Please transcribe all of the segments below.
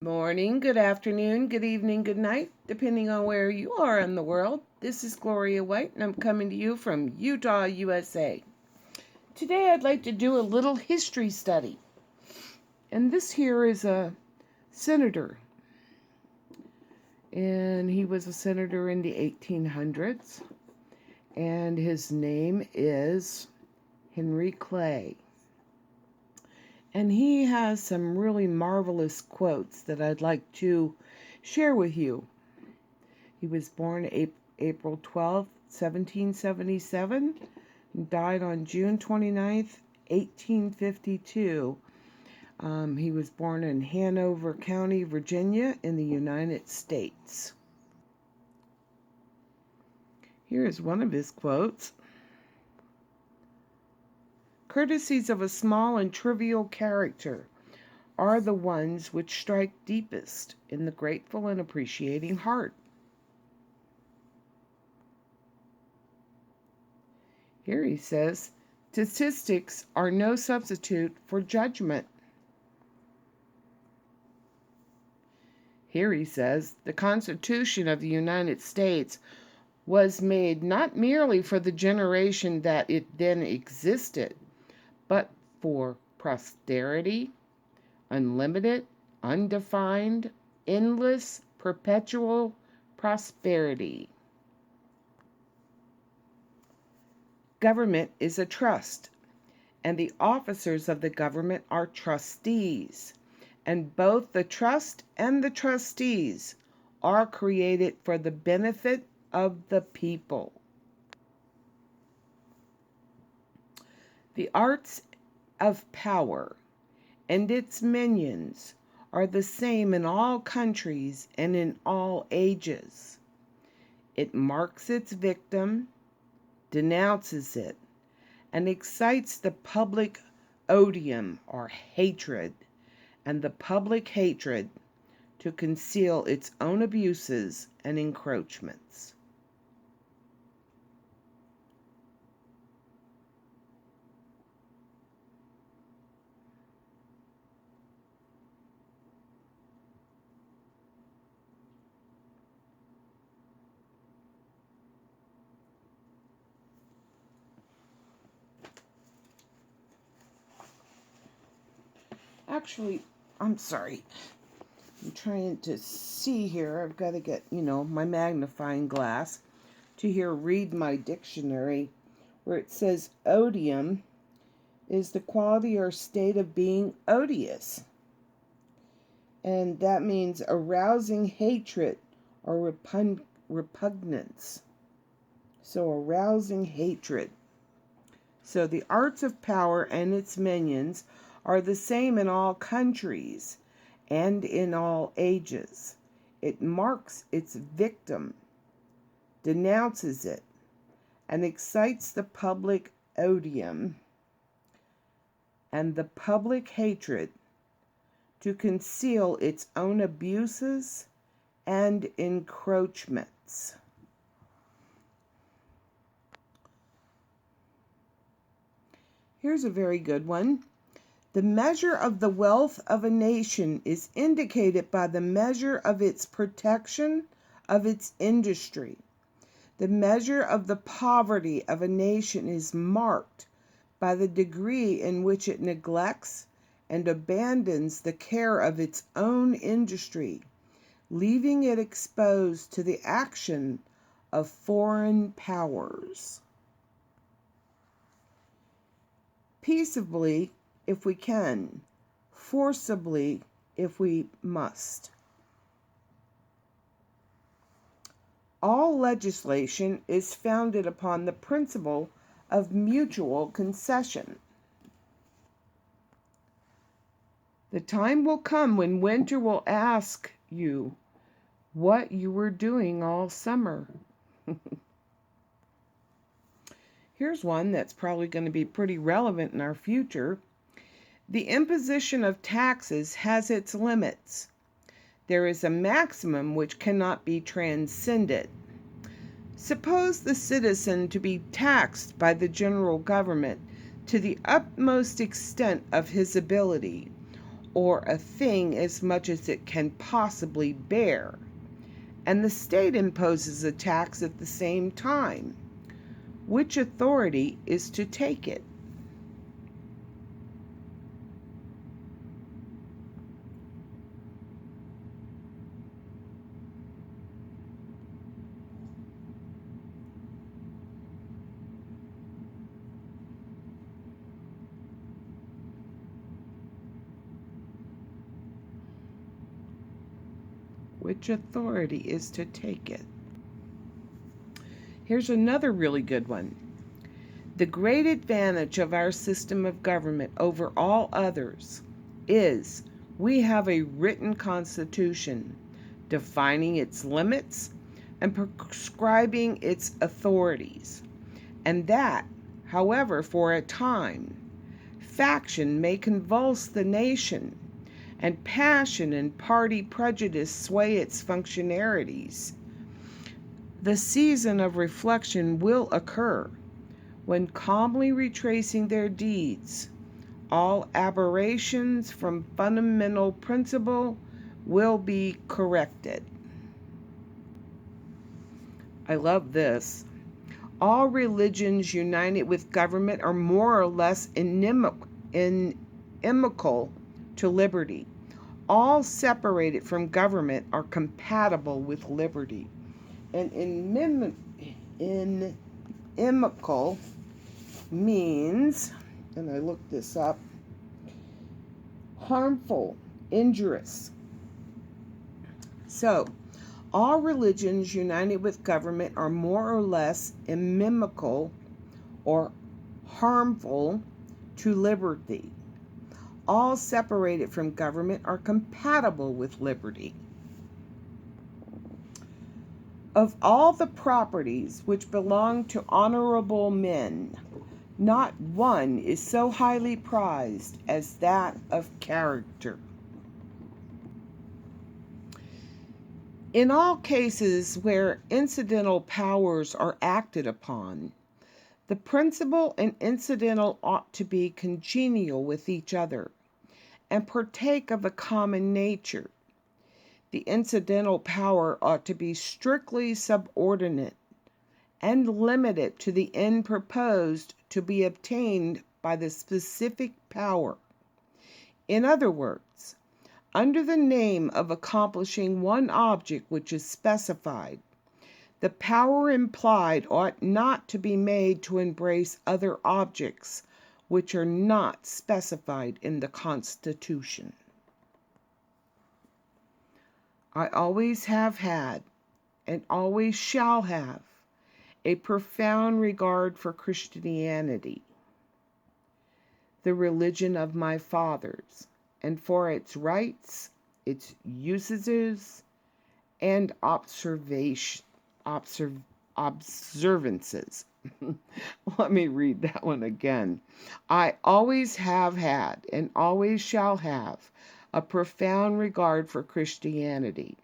Morning, good afternoon, good evening, good night, depending on where you are in the world. This is Gloria White, and I'm coming to you from Utah, USA. Today I'd like to do a little history study. And this here is a senator. And he was a senator in the 1800s. And his name is Hendry Clay. And he has some really marvelous quotes that I'd like to share with you. He was born April 12, 1777, and died on June 29th, 1852. He was born in Hanover County, Virginia, in the United States. Here is one of his quotes. Courtesies of a small and trivial character are the ones which strike deepest in the grateful and appreciating heart. Here he says, statistics are no substitute for judgment. Here he says, the Constitution of the United States was made not merely for the generation that it then existed, but for posterity, unlimited, undefined, endless, perpetual prosperity. Government is a trust, and the officers of the government are trustees, and both the trust and the trustees are created for the benefit of the people. The arts of power and its minions are the same in all countries and in all ages. It marks its victim, denounces it, and excites the public odium or hatred, and the public hatred to conceal its own abuses and encroachments. Actually, I'm sorry. I'm trying to see here. I've got to get, my magnifying glass to here read my dictionary where it says odium is the quality or state of being odious. And that means arousing hatred or repugnance. So arousing hatred. So the arts of power and its minions are the same in all countries and in all ages. It marks its victim, denounces it, and excites the public odium and the public hatred to conceal its own abuses and encroachments. Here's a very good one. The measure of the wealth of a nation is indicated by the measure of its protection of its industry. The measure of the poverty of a nation is marked by the degree in which it neglects and abandons the care of its own industry, leaving it exposed to the action of foreign powers. Peaceably, if we can, forcibly, if we must. All legislation is founded upon the principle of mutual concession. The time will come when winter will ask you what you were doing all summer. Here's one that's probably going to be pretty relevant in our future. The imposition of taxes has its limits. There is a maximum which cannot be transcended. Suppose the citizen to be taxed by the general government to the utmost extent of his ability, or a thing as much as it can possibly bear, and the state imposes a tax at the same time. Which authority is to take it? Which authority is to take it? Here's another really good one. The great advantage of our system of government over all others is we have a written constitution defining its limits and prescribing its authorities, and that, however, for a time, faction may convulse the nation, and passion and party prejudice sway its functionalities. The season of reflection will occur when, calmly retracing their deeds, all aberrations from fundamental principle will be corrected. I love this. All religions united with government are more or less inimical to liberty. All separated from government are compatible with liberty. And inimical means, and I looked this up, harmful, injurious. So, all religions united with government are more or less inimical or harmful to liberty. All separated from government are compatible with liberty. Of all the properties which belong to honorable men, not one is so highly prized as that of character. In all cases where incidental powers are acted upon, the principal and incidental ought to be congenial with each other and partake of a common nature. The incidental power ought to be strictly subordinate and limited to the end proposed to be obtained by the specific power. In other words, under the name of accomplishing one object which is specified, the power implied ought not to be made to embrace other objects which are not specified in the Constitution. I always have had, and always shall have, a profound regard for Christianity, the religion of my fathers, and for its rites, its usages, and observances. Let me read that one again. I always have had, and always shall have, a profound regard for Christianity,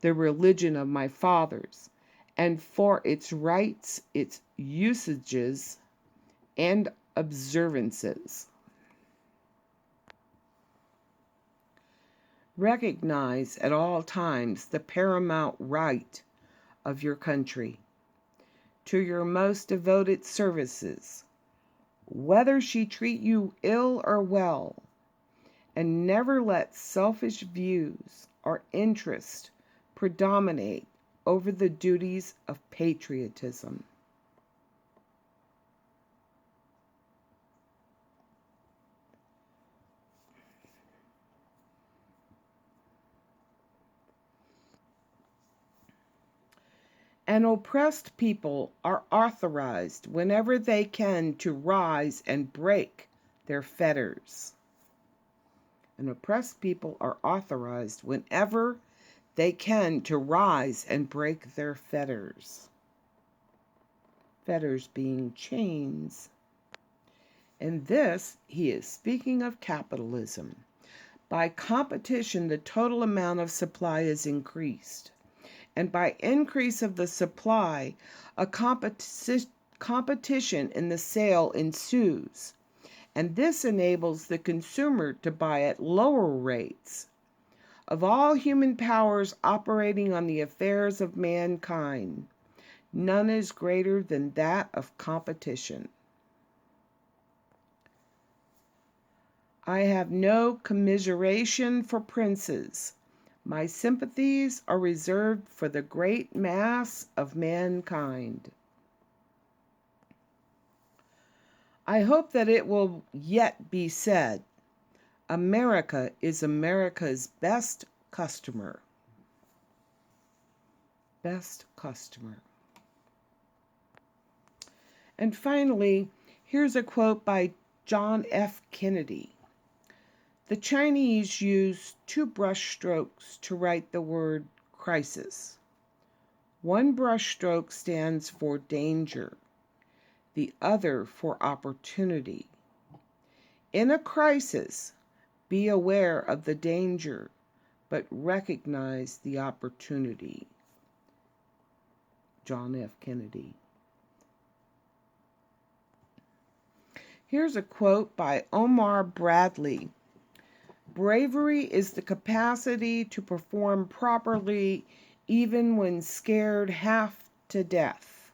the religion of my fathers, and for its rites, its usages, and observances. Recognize at all times the paramount right of your country to your most devoted services, whether she treat you ill or well, and never let selfish views or interest predominate over the duties of patriotism. An oppressed people are authorized whenever they can to rise and break their fetters. An oppressed people are authorized whenever they can to rise and break their fetters. Fetters being chains. In this, he is speaking of capitalism. By competition, the total amount of supply is increased. And by increase of the supply, a competition in the sale ensues. and this enables the consumer to buy at lower rates. Of all human powers operating on the affairs of mankind, none is greater than that of competition. I have no commiseration for princes. My sympathies are reserved for the great mass of mankind. I hope that it will yet be said, America is America's best customer. Best customer. And finally, here's a quote by John F. Kennedy. The Chinese use 2 brush strokes to write the word crisis. One brush stroke stands for danger, the other for opportunity. In a crisis, be aware of the danger, but recognize the opportunity. John F. Kennedy. Here's a quote by Omar Bradley. Bravery is the capacity to perform properly even when scared half to death.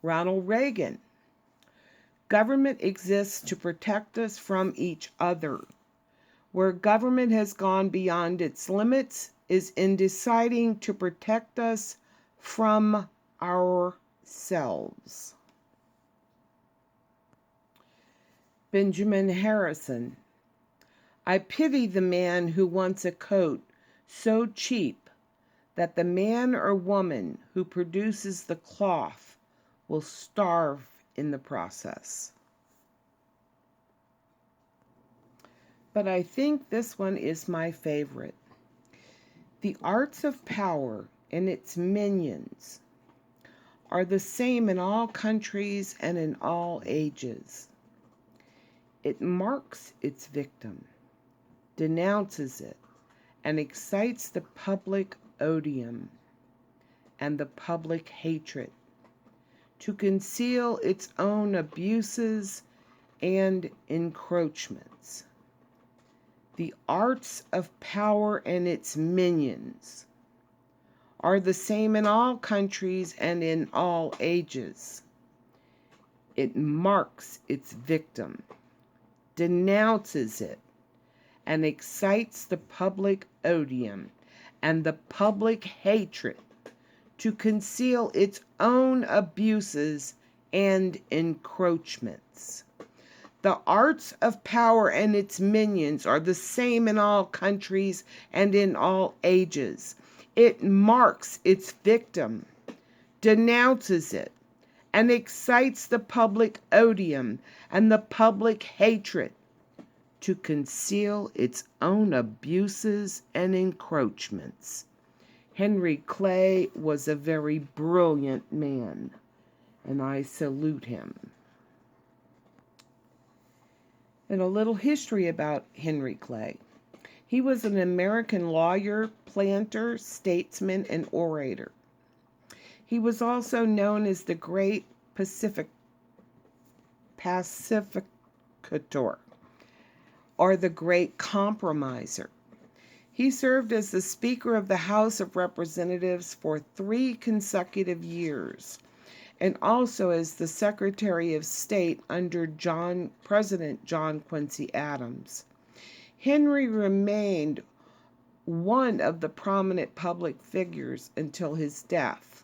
Ronald Reagan. Government exists to protect us from each other. Where government has gone beyond its limits is in deciding to protect us from ourselves. Benjamin Harrison. I pity the man who wants a coat so cheap that the man or woman who produces the cloth will starve in the process. But I think this one is my favorite. The arts of power and its minions are the same in all countries and in all ages. It marks its victim, denounces it, and excites the public odium and the public hatred to conceal its own abuses and encroachments. The arts of power and its minions are the same in all countries and in all ages. It marks its victim, denounces it, and excites the public odium and the public hatred to conceal its own abuses and encroachments. The arts of power and its minions are the same in all countries and in all ages. It marks its victim, denounces it, and excites the public odium and the public hatred to conceal its own abuses and encroachments. Hendry Clay was a very brilliant man, and I salute him. And a little history about Hendry Clay. He was an American lawyer, planter, statesman, and orator. He was also known as the Great Pacificator, or the Great Compromiser. He served as the Speaker of the House of Representatives for 3 consecutive years, and also as the Secretary of State under President John Quincy Adams. Henry remained one of the prominent public figures until his death.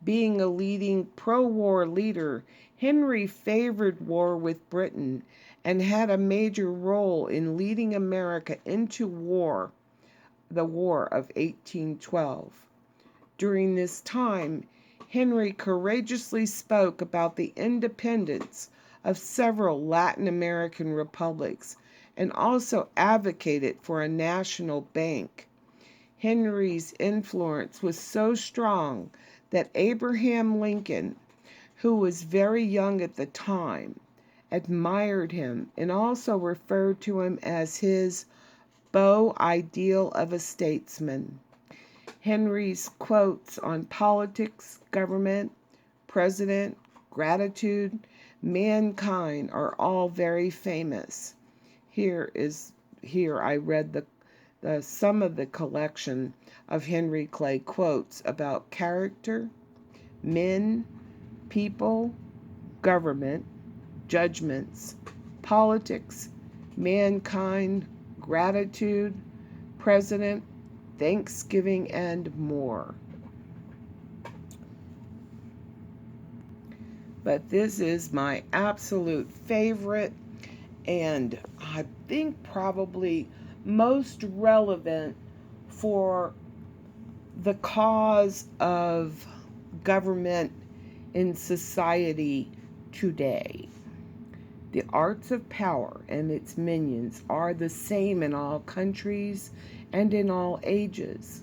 Being a leading pro-war leader, Henry favored war with Britain and had a major role in leading America into war, the War of 1812. During this time, Henry courageously spoke about the independence of several Latin American republics and also advocated for a national bank. Henry's influence was so strong that Abraham Lincoln, who was very young at the time, admired him and also referred to him as his beau ideal of a statesman. Henry's quotes on politics, government, president, gratitude, mankind are all very famous. Here I read the some of the collection of Henry Clay quotes about character, men, people, government, judgments, politics, mankind, gratitude, president, Thanksgiving, and more. But this is my absolute favorite, and I think probably most relevant for the cause of government in society today. The arts of power and its minions are the same in all countries and in all ages.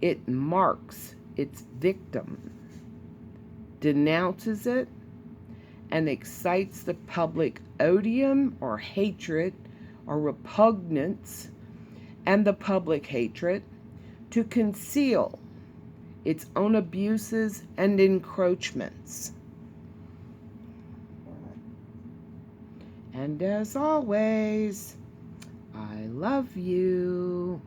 It marks its victim, denounces it, and excites the public odium or hatred or repugnance and the public hatred to conceal its own abuses and encroachments. And as always, I love you.